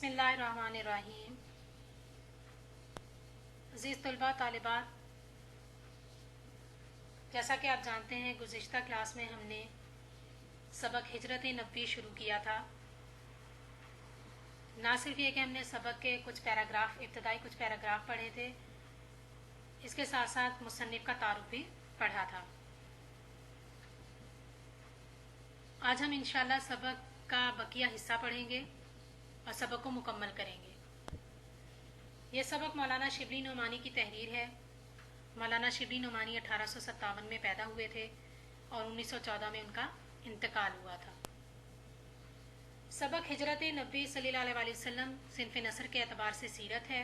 बिस्मिल्लाहिर्रहमानिर्रहीम। अज़ीज़ तलबा तालिबात, जैसा कि आप जानते हैं गुज़िश्ता क्लास में हमने सबक हिजरत नबी शुरू किया था। ना सिर्फ ये कि हमने सबक के कुछ पैराग्राफ इब्तदाई कुछ पैराग्राफ पढ़े थे, इसके साथ साथ मुसन्निफ़ का तारुफ भी पढ़ा था। आज हम इंशाअल्लाह सबक का बकिया हिस्सा पढ़ेंगे और सबक को मुकम्मल करेंगे। ये सबक मौलाना शिबली नोमानी की तहरीर है। मौलाना शिबली नोमानी 1857 में पैदा हुए थे और 1914 में उनका इंतकाल हुआ था। सबक हिजरत नबी सल्लल्लाहु अलैहि वसल्लम सिनफ नसर के एतबार से सीरत है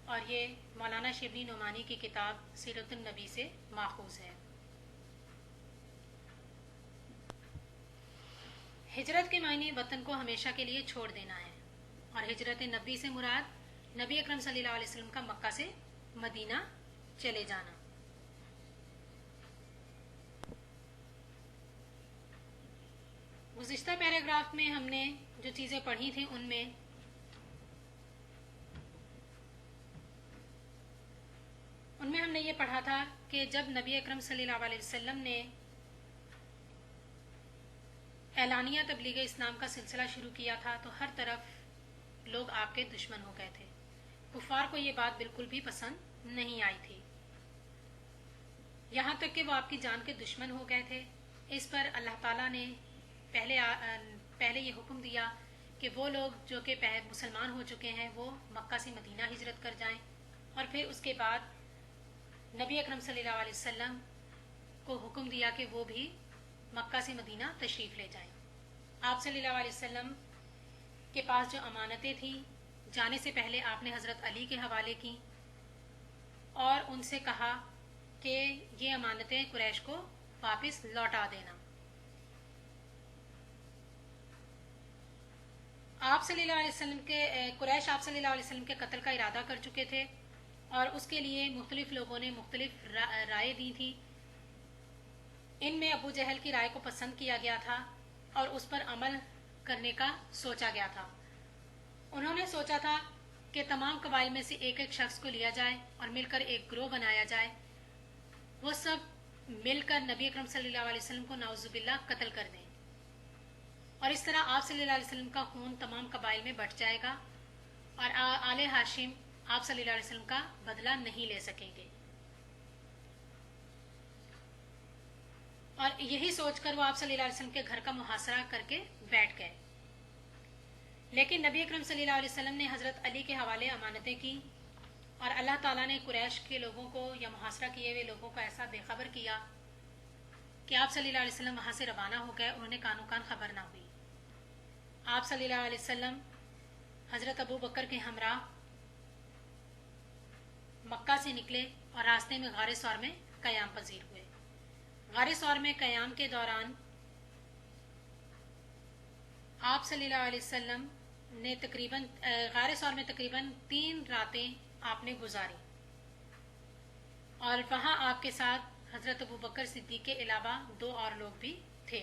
और ये मौलाना शिबली नोमानी की किताब सीरतुन नबी से माखूज़ है। हिजरत के मायने वतन को हमेशा के लिए छोड़ देना है और हिजरत नबी से मुराद नबी अकरम सल्लल्लाहु अलैहि वसल्लम का मक्का से मदीना चले जाना। गुज़िश्ता पैराग्राफ में हमने जो चीज़ें पढ़ी थी उनमें हमने ये पढ़ा था कि जब नबी अकरम सल्लल्लाहु अलैहि वसल्लम ने एलानिया तबलीग इस्लाम का सिलसिला शुरू किया था तो हर तरफ लोग आपके दुश्मन हो गए थे। कुफार को ये बात बिल्कुल भी पसंद नहीं आई थी, यहाँ तक कि वो आपकी जान के दुश्मन हो गए थे। इस पर अल्लाह ताला ने पहले ये हुक्म दिया कि वो लोग जो कि मुसलमान हो चुके हैं वो मक्का से मदीना हिजरत कर जाएं और फिर उसके बाद नबी अकरम सल्लल्लाहु अलैहि वसल्लम को हुक्म दिया कि वो भी मक्का से मदीना तशरीफ़ ले जाएं। आप सल्लल्लाहु अलैहि वसल्लम के पास जो अमानतें थीं जाने से पहले आपने हज़रत अली के हवाले की और उनसे कहा कि ये अमानतें कुरैश को वापस लौटा देना। आप सल्लल्लाहु अलैहि वसल्लम के कुरैश आप सल्लल्लाहु अलैहि वसल्लम के कत्ल का इरादा कर चुके थे और उसके लिए मुख्तलिफ लोगों ने मुख्तलिफ राय दी थी। इनमें अबू जहल की राय को पसंद किया गया था और उस पर अमल करने का सोचा गया था। उन्होंने सोचा था कि तमाम कबाइल में से एक एक शख्स को लिया जाए और मिलकर एक ग्रोह बनाया जाए। वो सब मिलकर नबी अकरम सल्लल्लाहु अलैहि वसल्लम को नाउज़ुबिल्लाह कत्ल कर दें और इस तरह आप सल्लल्लाहु अलैहि वसल्लम का खून तमाम कबाइल में बट जाएगा और आले हाशिम आप सल्लल्लाहु अलैहि वसल्लम का बदला नहीं ले सकेंगे। और यही सोचकर वो आप सल्लल्लाहु अलैहि वसल्लम के घर का मुहासरा करके बैठ गए। लेकिन नबी अकरम सल्लल्लाहु अलैहि वसल्लम ने हज़रत अली के हवाले अमानतें की और अल्लाह ताला ने कुरैश के लोगों को या मुहासरा किए हुए लोगों को ऐसा बेखबर किया कि आप सल्लल्लाहु अलैहि वसल्लम वहाँ से रवाना हो गए। उन्होंने कानो कान खबर ना हुई। आप सल्लल्लाहु अलैहि वसल्लम हज़रत अबू बकर के हमरा मक्का से निकले और रास्ते में गारे सौर में क़याम पजीर हुए। गारे सौर में क़याम के दौरान आप सल्लल्लाहु अलैहि वसल्लम ने गारे सौर में तकरीबन 3 रातें आपने गुजारी और वहाँ आपके साथ हज़रत अबू बकर सिद्दीक़ के अलावा 2 और लोग भी थे।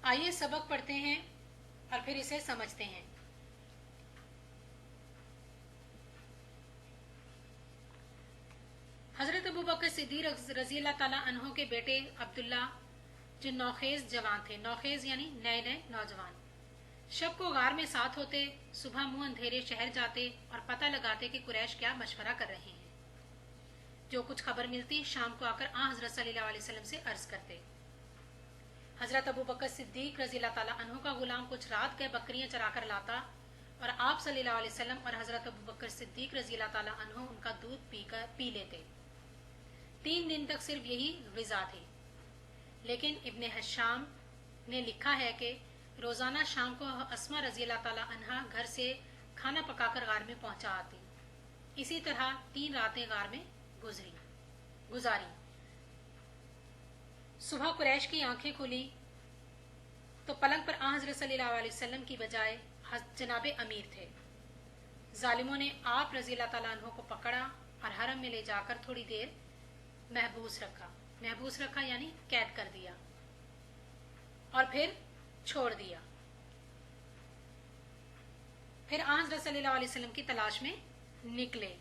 आइए सबक पढ़ते हैं और फिर इसे समझते हैं। हज़रत अबू बकर सिद्दीक़ रज़ी अल्लाह ताला अन्हो के बेटे अब्दुल्ला जो नौखेज़ जवान थे, नौखेज़ यानी नए नए नौजवान, शब को गार में साथ होते, सुबह मुंह अंधेरे शहर जाते और पता लगाते कि कुरैश क्या मशवरा कर रहे हैं। जो कुछ खबर मिलती शाम को आकर हज़रत सल्लल्लाहु अलैहि वसल्लम से अर्ज करते। हज़रत अबू बकर सिद्दीक़ रज़ी अल्लाह ताला अन्हु का गुलाम कुछ रात गए बकरियां चरा कर लाता और आप सल्लल्लाहु अलैहि वसल्लम और हज़रत अबू बकर सिद्दीक़ रज़ी अल्लाह ताला अन्हु उनका दूध पी लेते। 3 दिन तक सिर्फ यही ग़िज़ा थी। लेकिन इब्ने हशाम ने लिखा है कि रोज़ाना शाम को अस्मा रज़ी अल्लाह ताला अन्हा घर से खाना पकाकर गार में पहुंचा आती। इसी तरह 3 रातें गार में गुजारी। सुबह कुरैश की आंखें खुली तो पलंग पर हज़रत सल्लल्लाहु अलैहि वसल्लम की बजाय जनाबे अमीर थे। जालिमों ने आप रज़ी अल्लाह ताला अन्हो को पकड़ा और हरम में ले जाकर थोड़ी देर महबूस रखा यानी कैद कर दिया और फिर छोड़ दिया। फिर हज़रत सल्लल्लाहु अलैहि वसल्लम की तलाश में निकले।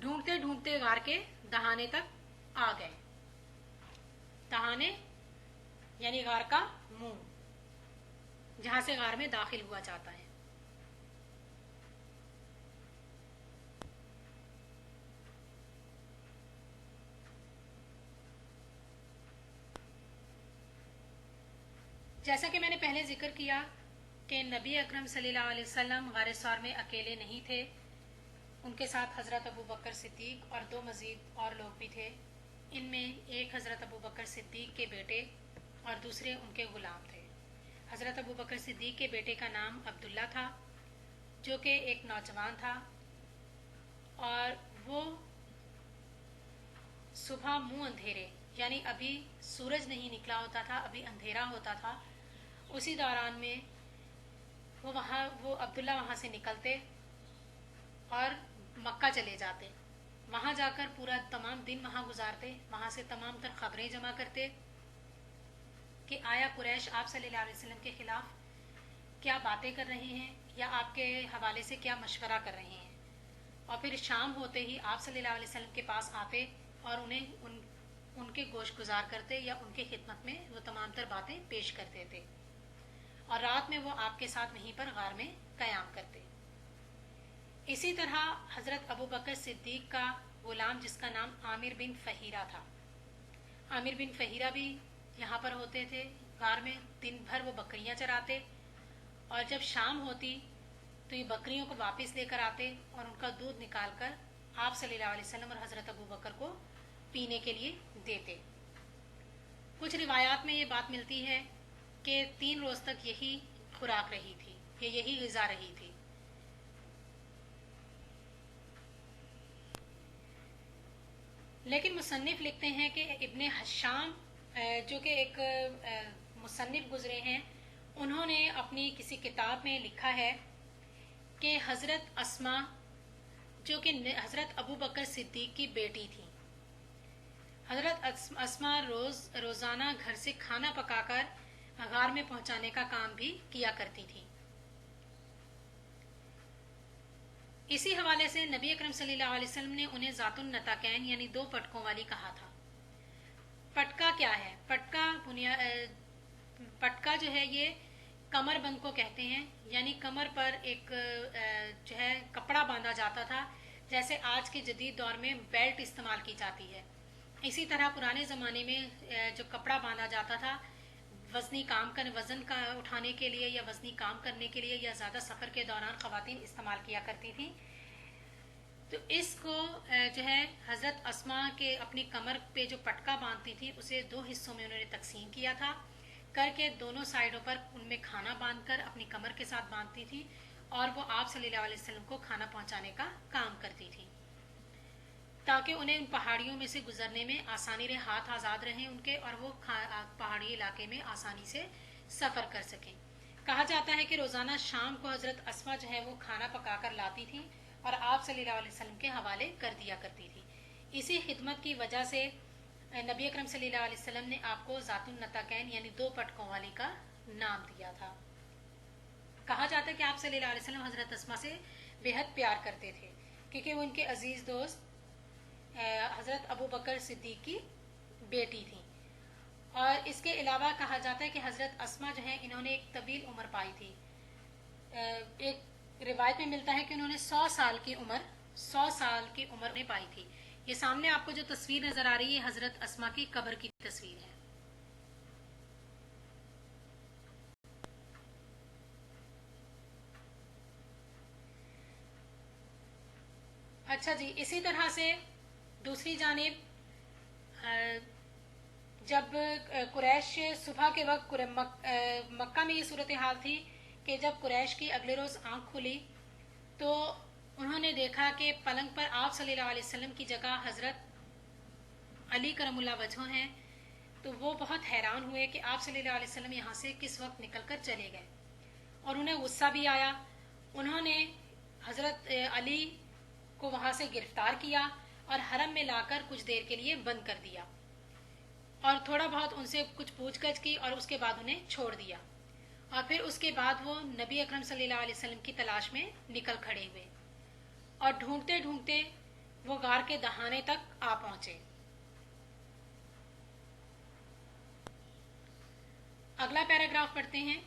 ढूंढते ढूंढते गार के दहाने तक आ गए। दहाने यानी गार का मुंह, जहां से गार में दाखिल हुआ जाता है। जैसा कि मैंने पहले जिक्र किया कि नबी अकरम सल्लल्लाहु अलैहि वसल्लम गार सौर में अकेले नहीं थे, उनके साथ हज़रत अबू बकर सिद्दीक और दो मज़ीद और लोग भी थे। इनमें एक हज़रत अबू बकर सिद्दीक के बेटे और दूसरे उनके ग़ुलाम थे। हज़रत अबू बकर सिद्दीक के बेटे का नाम अब्दुल्ला था, जो कि एक नौजवान था, और वो सुबह मुंह अंधेरे, यानी अभी सूरज नहीं निकला होता था, अभी अंधेरा होता था, उसी दौरान में वो अब्दुल्ला वहाँ से निकलते और मक्का चले जाते। वहाँ जाकर पूरा तमाम दिन वहाँ गुजारते, वहाँ से तमाम तर ख़बरें जमा करते कि आया कुरैश आप सल्लल्लाहु अलैहि वसल्लम के ख़िलाफ़ क्या बातें कर रहे हैं या आपके हवाले से क्या मशवरा कर रहे हैं। और फिर शाम होते ही आप सल्लल्लाहु अलैहि वसल्लम के पास आते और उन्हें उनके गोश गुजार करते या उनके खिदमत में वो तमाम तर बातें पेश करते थे, और रात में वो आपके साथ वहीं पर गार में क़याम करते। इसी तरह हज़रत अबू बकर सिद्दीक का ग़ुलाम, जिसका नाम आमिर बिन फ़हीरा था, आमिर बिन फ़हीरा भी यहाँ पर होते थे। गार में दिन भर वो बकरियाँ चराते, और जब शाम होती तो ये बकरियों को वापस लेकर आते और उनका दूध निकाल कर आप सल्लल्लाहु अलैहि वसल्लम और हज़रत अबू बकर को पीने के लिए देते। कुछ रिवायात में ये बात मिलती है कि 3 रोज़ तक यही खुराक रही थी, यही ग़िज़ा रही थी। लेकिन मुसन्निफ़ लिखते हैं कि इब्ने हशाम, जो कि एक मुसन्निफ़ गुज़रे हैं, उन्होंने अपनी किसी किताब में लिखा है कि हज़रत अस्मा, जो कि हज़रत अबू बकर सिद्दीक की बेटी थी, हज़रत अस्मा रोज़ाना घर से खाना पकाकर गार में पहुंचाने का काम भी किया करती थी। इसी हवाले से नबी अकरम सल्लल्लाहु अलैहि वसल्लम ने उन्हें ज़ातुन नताकैन यानी 2 पटकों वाली कहा था। पटका क्या है? पटका जो है ये कमर बंद को कहते हैं, यानी कमर पर एक जो है कपड़ा बांधा जाता था, जैसे आज के जदीद दौर में बेल्ट इस्तेमाल की जाती है। इसी तरह पुराने ज़माने में जो कपड़ा बांधा जाता था वज़न का उठाने के लिए या वज़नी काम करने के लिए, या ज़्यादा सफ़र के दौरान ख़वातीन इस्तेमाल किया करती थी। तो इसको जो है हज़रत अस्मा के अपनी कमर पे जो पटका बांधती थी, उसे 2 हिस्सों में उन्होंने तकसीम किया था, करके दोनों साइडों पर उनमें खाना बांधकर अपनी कमर के साथ बांधती थी, और वो आप सल्लल्लाहु अलैहि वसल्लम को खाना पहुंचाने का काम करती थी, ताकि उन्हें उन पहाड़ियों में से गुजरने में आसानी रहे, हाथ आज़ाद रहें उनके, और वो पहाड़ी इलाके में आसानी से सफ़र कर सकें। कहा जाता है कि रोज़ाना शाम को हज़रत अस्मा जो है वो खाना पका कर लाती थी और आप सल्लल्लाहु अलैहि वसल्लम के हवाले कर दिया करती थी। इसी खिदमत की वजह से नबी अकरम सल्लल्लाहु अलैहि वसल्लम ने आपको ज़ातुन नताकैन यानी 2 पटकों वाली का नाम दिया था। कहा जाता है कि आप सल्लल्लाहु अलैहि वसल्लम हज़रत अस्मा से बेहद प्यार करते थे, क्योंकि वो उनके अजीज़ दोस्त हज़रत अबू बकर सिद्दीक की बेटी थी। और इसके अलावा कहा जाता है कि हज़रत अस्मा जो है, इन्होंने एक तवील उम्र पाई थी। एक रिवायत में मिलता है कि उन्होंने 100 साल की उम्र ने पाई थी। ये सामने आपको जो तस्वीर नजर आ रही है, हज़रत अस्मा की कब्र की तस्वीर है। अच्छा जी, इसी तरह से दूसरी जानिब जब कुरैश सुबह के वक्त मक्का में ये सूरत हाल थी कि जब कुरैश की अगले रोज़ आंख खुली तो उन्होंने देखा कि पलंग पर आप सल्लल्लाहु अलैहि वसल्लम की जगह हज़रत अली करमुल्लाह वजह हैं। तो वो बहुत हैरान हुए कि आप सल्लल्लाहु अलैहि वसल्लम यहाँ से किस वक्त निकल कर चले गए, और उन्हें गुस्सा भी आया। उन्होंने हज़रत अली को वहाँ से गिरफ्तार किया और हरम में लाकर कुछ देर के लिए बंद कर दिया, और थोड़ा बहुत उनसे कुछ पूछगछ की और उसके बाद उन्हें छोड़ दिया। اور پھر اس کے بعد وہ نبی اکرم صلی اللہ علیہ وسلم کی تلاش میں نکل کھڑے ہوئے اور ڈھونڈتے ڈھونڈتے وہ غار کے دہانے تک آ پہنچے۔ اگلا پیراگراف پڑھتے ہیں۔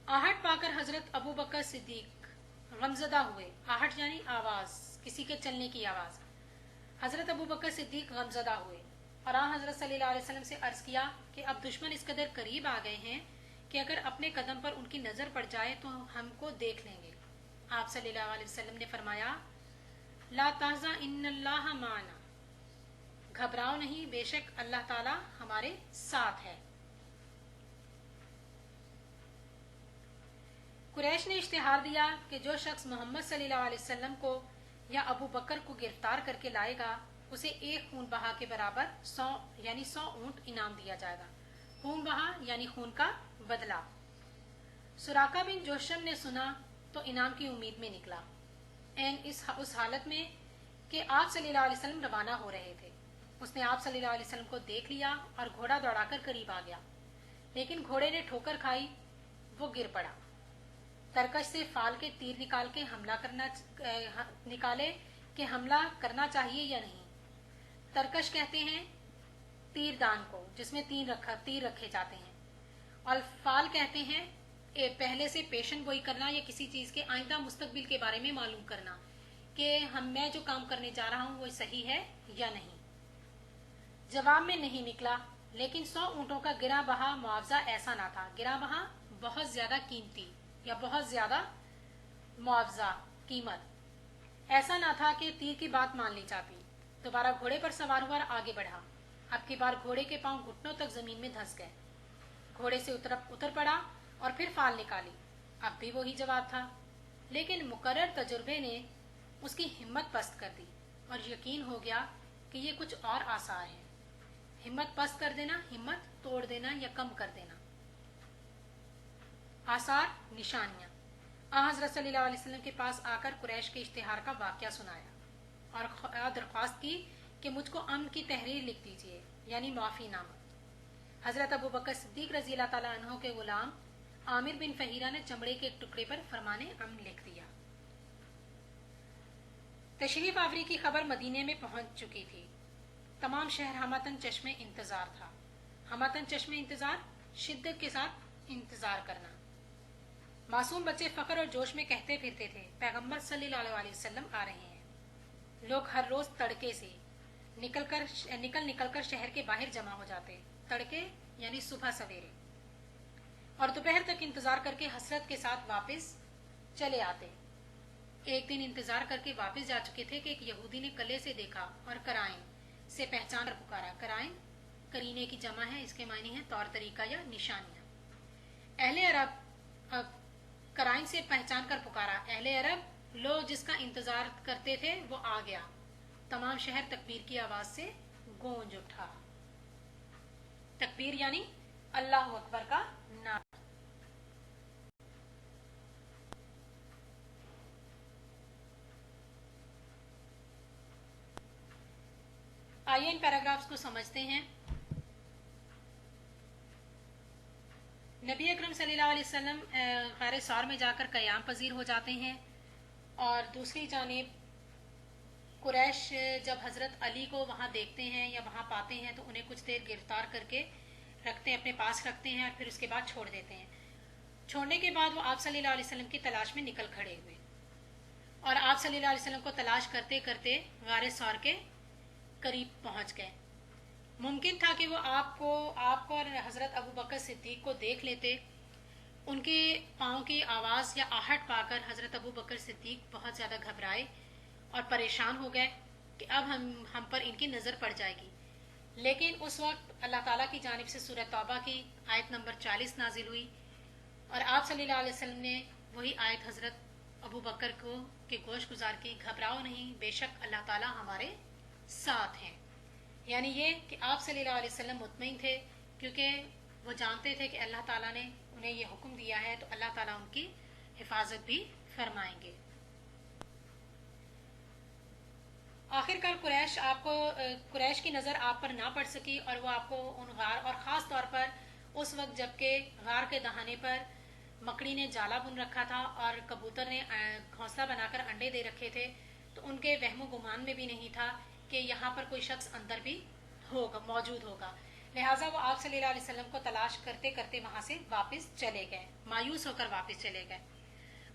آہٹ پا کر حضرت ابو بکر صدیق غمزدہ ہوئے۔ آہٹ یعنی آواز، کسی کے چلنے کی آواز۔ حضرت ابو بکر صدیق غمزدہ ہوئے اور حضرت صلی اللہ علیہ وسلم سے عرض کیا کہ اب دشمن اس قدر قریب آ گئے ہیں کہ اگر اپنے قدم پر ان کی نظر پڑ جائے تو ہم کو دیکھ لیں گے۔ آپ صلی اللہ علیہ وسلم نے فرمایا، لا تحزن ان اللہ معنا، گھبراؤ نہیں، بے شک اللہ تعالی ہمارے ساتھ ہے۔ قریش نے اشتہار دیا کہ جو شخص محمد صلی اللہ علیہ وسلم کو یا ابو بکر کو گرفتار کر کے لائے گا اسے ایک خون بہا کے برابر 100 اونٹ انعام دیا جائے گا۔ خون بہا یعنی خون کا بدلہ۔ سراقہ بن جوشم نے سنا تو انعام کی امید میں نکلا، اس حالت میں کہ آپ صلی اللہ علیہ وسلم روانہ ہو رہے تھے۔ اس نے آپ صلی اللہ علیہ وسلم کو دیکھ لیا اور گھوڑا دوڑا کر قریب آ گیا، لیکن گھوڑے نے ٹھوکر کھائی، وہ گر پڑا۔ ترکش سے فال کے تیر نکالے کہ حملہ کرنا چاہیے یا نہیں۔ ترکش کہتے ہیں تیر دان کو جس میں تیر رکھے جاتے ہیں، اور فال کہتے ہیں پہلے سے پیشن گوئی کرنا یا کسی چیز کے آئندہ مستقبل کے بارے میں معلوم کرنا کہ میں جو کام کرنے جا رہا ہوں وہ صحیح ہے یا نہیں۔ جواب میں نہیں نکلا، لیکن 100 اونٹوں کا گرا بہا معاوضہ ایسا نہ تھا۔ گرا بہا بہت زیادہ قیمتی یا بہت زیادہ معاوضہ قیمت، ایسا نہ تھا کہ تیر کی بات مان لی جاتی۔ دوبارہ گھوڑے پر سوار ہوا اور آگے بڑھا۔ اب کی بار گھوڑے کے پاؤں گھٹنوں تک زمین میں دھنس گئے۔ گھوڑے سے اتر پڑا اور پھر فال نکالی۔ اب بھی وہی جواب تھا، لیکن مقرر تجربے نے اس کی ہمت پست کر دی اور یقین ہو گیا کہ یہ کچھ اور آثار ہے۔ ہمت پست کر دینا، ہمت توڑ دینا یا کم کر دینا۔ آثار، نشانیاں۔ حضرت صلی اللہ علیہ وسلم کے پاس آ کر قریش کے اشتہار کا واقعہ سنایا اور درخواست کی کہ مجھ کو امن کی تحریر لکھ دیجیے، یعنی معافی نامہ۔ حضرت ابو بکر صدیق رضی اللہ تعالیٰ عنہ کے غلام عامر بن فہیرہ نے چمڑے کے ایک ٹکڑے پر فرمان امن لکھ دیا۔ تشریف آوری کی خبر مدینے میں پہنچ چکی تھی۔ تمام شہر ہمتن چشم انتظار تھا۔ ہمتن چشم انتظار، شدت کے ساتھ انتظار کرنا۔ معصوم بچے فخر اور جوش میں کہتے پھرتے تھے، پیغمبر صلی اللہ علیہ وسلم آ رہے ہیں۔ لوگ ہر روز تڑکے سے نکل کر شہر کے باہر جمع ہو جاتے، تڑکے یعنی صبح سویرے، اور دوپہر تک انتظار کر کے حسرت کے ساتھ واپس چلے آتے۔ ایک دن انتظار کر کے واپس جا چکے تھے کہ ایک یہودی نے کلے سے دیکھا اور کرائن سے پہچان کر پکارا۔ کرائن کرینے کی جمع ہے، اس کے معنی ہے طور طریقہ یا نشانیاں۔ اہل عرب کرائن سے پہچان کر پکارا، اہل عرب لوگ جس کا انتظار کرتے تھے وہ آ گیا۔ تمام شہر تکبیر کی آواز سے گونج اٹھا۔ تکبیر یعنی اللہ اکبر کا نعرہ۔ آئیے ان پیراگرافز کو سمجھتے ہیں۔ نبی اکرم صلی اللہ علیہ وسلم غار ثور میں جا کر قیام پذیر ہو جاتے ہیں، اور دوسری جانب قریش جب حضرت علی کو وہاں دیکھتے ہیں یا وہاں پاتے ہیں تو انہیں کچھ دیر گرفتار کر کے رکھتے ہیں، اپنے پاس رکھتے ہیں اور پھر اس کے بعد چھوڑ دیتے ہیں۔ چھوڑنے کے بعد وہ آپ صلی اللہ علیہ وسلم کی تلاش میں نکل کھڑے ہوئے اور آپ صلی اللہ علیہ وسلم کو تلاش کرتے کرتے غار ثور کے قریب پہنچ گئے۔ ممکن تھا کہ وہ آپ کو اور حضرت ابو بکر صدیق کو دیکھ لیتے۔ ان کے پاؤں کی آواز یا آہٹ پا کر حضرت ابو بکر صدیق بہت زیادہ گھبرائے اور پریشان ہو گئے کہ اب ہم پر ان کی نظر پڑ جائے گی۔ لیکن اس وقت اللہ تعالیٰ کی جانب سے سورہ توبہ کی آیت نمبر 40 نازل ہوئی اور آپ صلی اللہ علیہ وسلم نے وہی آیت حضرت ابو بکر کو کہ گوش گزار کی، گھبراؤ نہیں، بے شک اللہ تعالیٰ ہمارے ساتھ ہیں۔ یعنی یہ کہ آپ صلی اللہ علیہ وسلم مطمئن تھے، کیونکہ وہ جانتے تھے کہ اللہ تعالیٰ نے انہیں یہ حکم دیا ہے تو اللہ تعالیٰ ان کی حفاظت بھی فرمائیں گے۔ آخر کار قریش کی نظر آپ پر نہ پڑ سکی اور وہ آپ کو ان غار اور خاص طور پر اس وقت جب کہ غار کے دہانے پر مکڑی نے جالا بن رکھا تھا اور کبوتر نے گھونسلہ بنا کر انڈے دے رکھے تھے، تو ان کے وہم و گمان میں بھی نہیں تھا کہ یہاں پر کوئی شخص اندر بھی موجود ہوگا، لہٰذا وہ آپ صلی اللہ علیہ وسلم کو تلاش کرتے کرتے وہاں سے واپس چلے گئے، مایوس ہو کر واپس چلے گئے۔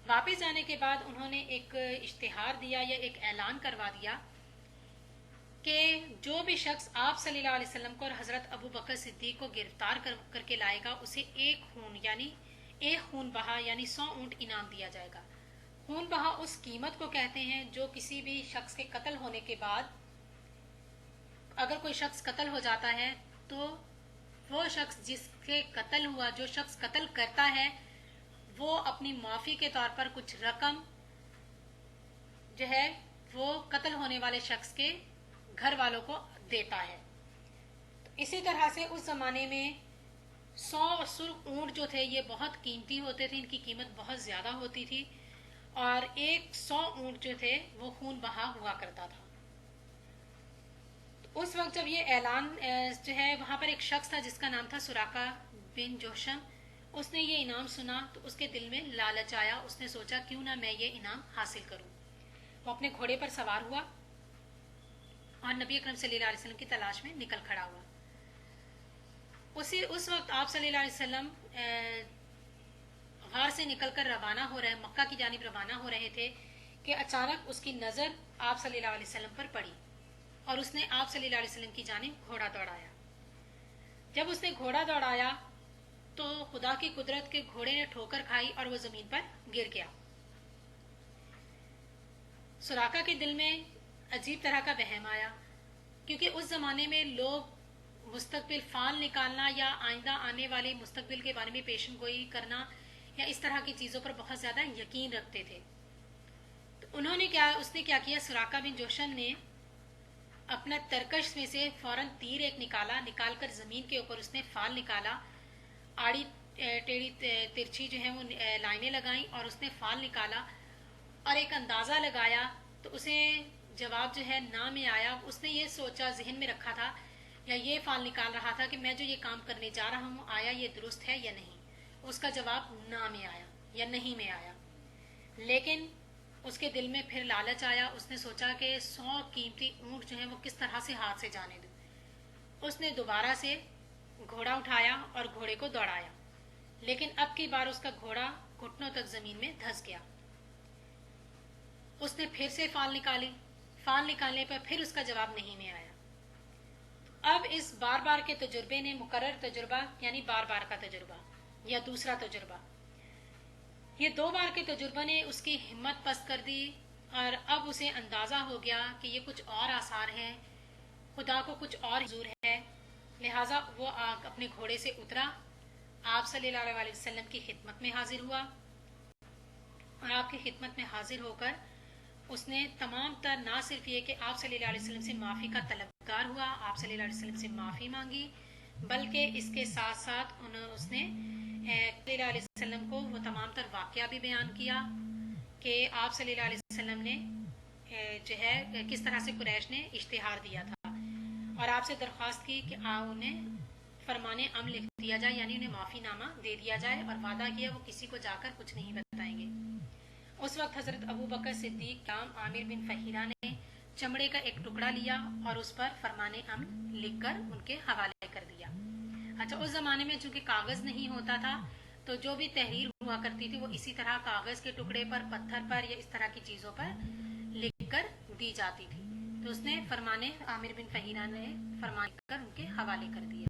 واپس جانے کے بعد انہوں نے ایک اشتہار دیا یا ایک اعلان کروا دیا کہ جو بھی شخص آپ صلی اللہ علیہ وسلم کو اور حضرت ابو بکر صدیق کو گرفتار کر کے لائے گا اسے ایک خون بہا یعنی 100 اونٹ انعام دیا جائے گا۔ خون بہا اس قیمت کو کہتے ہیں جو کسی بھی شخص کے قتل ہونے کے بعد، اگر کوئی شخص قتل ہو جاتا ہے تو وہ شخص جس کے قتل ہوا، جو شخص قتل کرتا ہے، وہ اپنی معافی کے طور پر کچھ رقم جو ہے وہ قتل ہونے والے شخص کے گھر والوں کو دیتا ہے۔ اسی طرح سے اس زمانے میں 100 سرخ اونٹ جو تھے یہ بہت قیمتی ہوتے تھے، ان کی قیمت بہت زیادہ ہوتی تھی، اور 100 اونٹ جو تھے وہ خون بہا ہوا کرتا تھا۔ اس وقت جب یہ اعلان جو ہے، وہاں پر ایک شخص تھا جس کا نام تھا سراقہ بن جوشم، اس نے یہ انعام سنا تو اس کے دل میں لالچ آیا، اس نے سوچا کیوں نہ میں یہ انعام حاصل کروں۔ وہ اپنے گھوڑے پر سوار ہوا اور نبی اکرم صلی اللہ علیہ وسلم کی تلاش میں نکل کھڑا ہوا۔ اس وقت آپ صلی اللہ علیہ وسلم غار سے نکل کر مکہ کی جانب روانہ ہو رہے تھے کہ اچانک اس کی نظر آپ صلی اللہ علیہ وسلم پر پڑی اور اس نے آپ صلی اللہ علیہ وسلم کی جانب گھوڑا دوڑایا۔ جب اس نے گھوڑا دوڑایا تو خدا کی قدرت کے گھوڑے نے ٹھوکر کھائی اور وہ زمین پر گر گیا۔ سراقہ کے دل میں عجیب طرح کا وہم آیا، کیونکہ اس زمانے میں لوگ مستقبل فال نکالنا یا آئندہ آنے والے مستقبل کے بارے میں پیشن گوئی کرنا یا اس طرح کی چیزوں پر بہت زیادہ یقین رکھتے تھے۔ تو اس نے کیا کیا، سراقہ بن جوشم نے اپنا ترکش میں سے فوراً تیر ایک نکال کر زمین کے اوپر اس نے فال نکالا، آڑی ٹیڑھی ترچھی جو ہے وہ لائنیں لگائیں اور اس نے فال نکالا اور ایک اندازہ لگایا تو اسے جواب جو ہے نہ میں آیا۔ اس نے یہ سوچا، ذہن میں رکھا تھا یا یہ فال نکال رہا تھا کہ میں جو یہ کام کرنے جا رہا ہوں آیا یہ درست ہے یا نہیں۔ اس کا جواب نہ میں آیا یا نہیں میں آیا، لیکن اس کے دل میں پھر لالچ آیا۔ اس نے سوچا کہ 100 قیمتی اونٹ جو ہیں وہ کس طرح سے ہاتھ سے جانے دوں۔ اس نے دوبارہ سے گھوڑا اٹھایا اور گھوڑے کو دوڑایا، لیکن اب کی بار اس کا گھوڑا گھٹنوں تک زمین میں دھس گیا۔ اس نے پھر سے فال نکالی، فال نکالنے پر پھر اس کا جواب نہیں میں آیا۔ اب اس بار بار کے تجربے نے مکرر تجربہ یعنی بار بار کا تجربہ یا دوسرا تجربہ، یہ 2 بار کے تجربے نے اس کی ہمت پست کر دی اور اب اسے اندازہ ہو گیا کہ یہ کچھ اور آثار ہیں، خدا کو کچھ اور حضور ہے، لہٰذا وہ اپنے گھوڑے سے اترا، آپ صلی اللہ علیہ وسلم کی خدمت میں حاضر ہوا اور آپ کی خدمت میں حاضر ہو کر اس نے تمام تر نہ صرف یہ کہ آپ صلی اللہ علیہ وسلم سے معافی کا طلبگار ہوا، آپ صلی اللہ علیہ وسلم سے معافی مانگی، بلکہ اس کے ساتھ ساتھ اس نے صلی اللہ علیہ وسلم کو وہ تمام تر واقعہ بھی بیان کیا کہ آپ صلی اللہ علیہ وسلم نے جو ہے کس طرح سے قریش نے اشتہار دیا تھا اور آپ سے درخواست کی کہ انہیں فرمان امن لکھ دیا جائے، یعنی انہیں معافی نامہ دے دیا جائے، اور وعدہ کیا وہ کسی کو جا کر کچھ نہیں بتائیں گے۔ اس وقت حضرت ابو بکر صدیق عامر بن فہیرہ نے چمڑے کا ایک ٹکڑا لیا اور اس پر فرمان امن لکھ کر ان کے حوالے کر دیا۔ اچھا، اس زمانے میں چونکہ کاغذ نہیں ہوتا تھا تو جو بھی تحریر ہوا کرتی تھی وہ اسی طرح کاغذ کے ٹکڑے پر، پتھر پر یا اس طرح کی چیزوں پر لکھ کر دی جاتی تھی۔ تو اس نے فرمان عامر بن فہیرہ نے فرمان لکھ کر ان کے حوالے کر دیا۔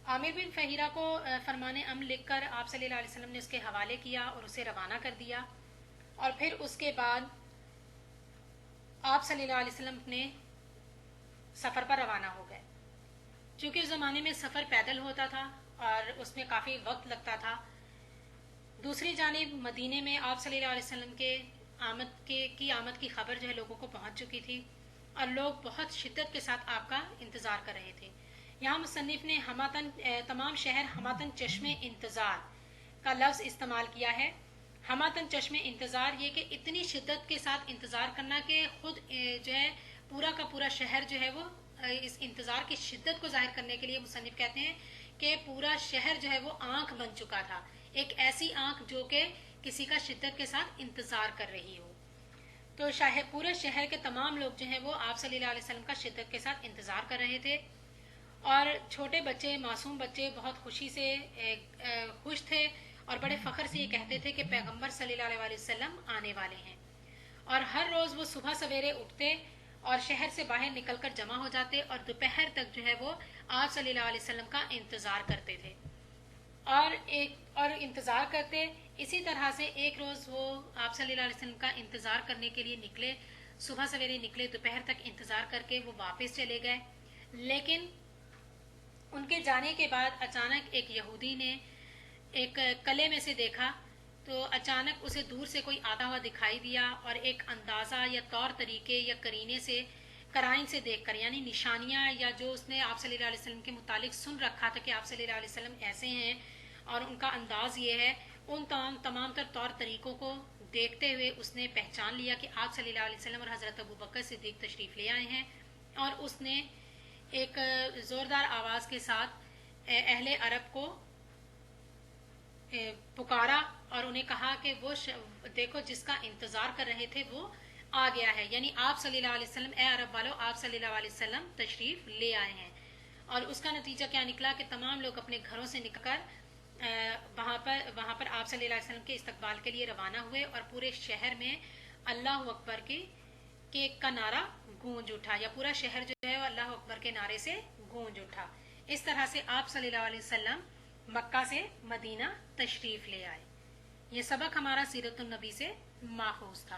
عامر بن فہیرہ کو فرمان امن لکھ کر آپ صلی اللہ علیہ وسلم نے اس کے حوالے کیا اور اسے روانہ کر دیا، اور پھر اس کے بعد آپ صلی اللہ علیہ وسلم اپنے سفر پر روانہ ہو گئے۔ چونکہ اس زمانے میں سفر پیدل ہوتا تھا اور اس میں کافی وقت لگتا تھا، دوسری جانب مدینے میں آپ صلی اللہ علیہ وسلم کے آمد کی خبر جو ہے لوگوں کو پہنچ چکی تھی اور لوگ بہت شدت کے ساتھ آپ کا انتظار کر رہے تھے۔ یہاں مصنف نے تمام شہر ہماتن چشم انتظار کا लफ्ज इस्तेमाल किया है। हमातन चश्मे इंतज़ार, ये कि इतनी शिद्दत के साथ इंतज़ार करना कि खुद जो है पूरा का पूरा शहर जो है वो इस इंतज़ार की शिद्दत को जाहिर करने के लिए मुसन्निफ कहते हैं कि पूरा शहर जो है वो आंख बन चुका था, एक ऐसी आंख जो कि किसी का शिद्दत के साथ इंतज़ार कर रही हो। तो पूरे शहर के तमाम लोग जो हैं वो आप सल्लल्लाहु अलैहि वसल्लम का शिद्दत के साथ इंतज़ार कर रहे थे, और छोटे बच्चे, मासूम बच्चे बहुत खुशी से खुश थे और बड़े फ़ख्र से ये कहते थे कि पैगंबर सल्लल्लाहु अलैहि वसल्लम आने वाले हैं। और हर रोज़ वो सुबह सवेरे उठते और शहर से बाहर निकलकर जमा हो जाते और दोपहर तक जो है वो आप सल्लल्लाहु अलैहि वसल्लम का इंतज़ार करते थे और इंतज़ार करते। इसी तरह से एक रोज़ वो आप सल्लल्लाहु अलैहि वसल्लम का इंतज़ार करने के लिए निकले, सुबह सवेरे निकले, दोपहर तक इंतज़ार करके वो वापस चले गए। लेकिन उनके जाने के बाद अचानक एक यहूदी ने एक कले में से देखा, तो अचानक उसे दूर से कोई आता हुआ दिखाई दिया और एक अंदाज़ा या तौर तरीके या करीने से, कराइन से देखकर, यानी निशानियां या जो उसने आप सल्लल्लाहु अलैहि वसल्लम के मुतालिक सुन रखा था कि आप सल्लल्लाहु अलैहि वसल्लम ऐसे हैं और उनका अंदाज ये है, उन तमाम तौर तरीकों को देखते हुए उसने पहचान लिया कि आप सल्लल्लाहु अलैहि वसल्लम और हज़रत अबू बकर सिद्दीक़ तशरीफ़ ले आए हैं। और उसने एक ज़ोरदार आवाज़ के साथ अहले अरब को पुकारा और उन्हें कहा कि वो देखो जिसका इंतज़ार कर रहे थे वो आ गया है, यानी आप सल्लल्लाहु अलैहि वसल्लम, ए अरब वालों आप सल्लल्लाहु अलैहि वसल्लम तशरीफ़ ले आए हैं। और उसका नतीजा क्या निकला कि तमाम लोग अपने घरों से निकलकर वहाँ पर आप सल्लल्लाहु अलैहि वसल्लम के इस्तकबाल के लिए रवाना हुए और पूरे शहर में अल्लाह अकबर के का नारा गूंज उठा, या पूरा शहर जो है अल्लाह अकबर के नारे से गूंज उठा। इस तरह से आप सल्लल्लाहु अलैहि वसल्लम मक्का से मदीना तशरीफ ले आए। ये सबक हमारा सीरतुन नबी से माखूज था।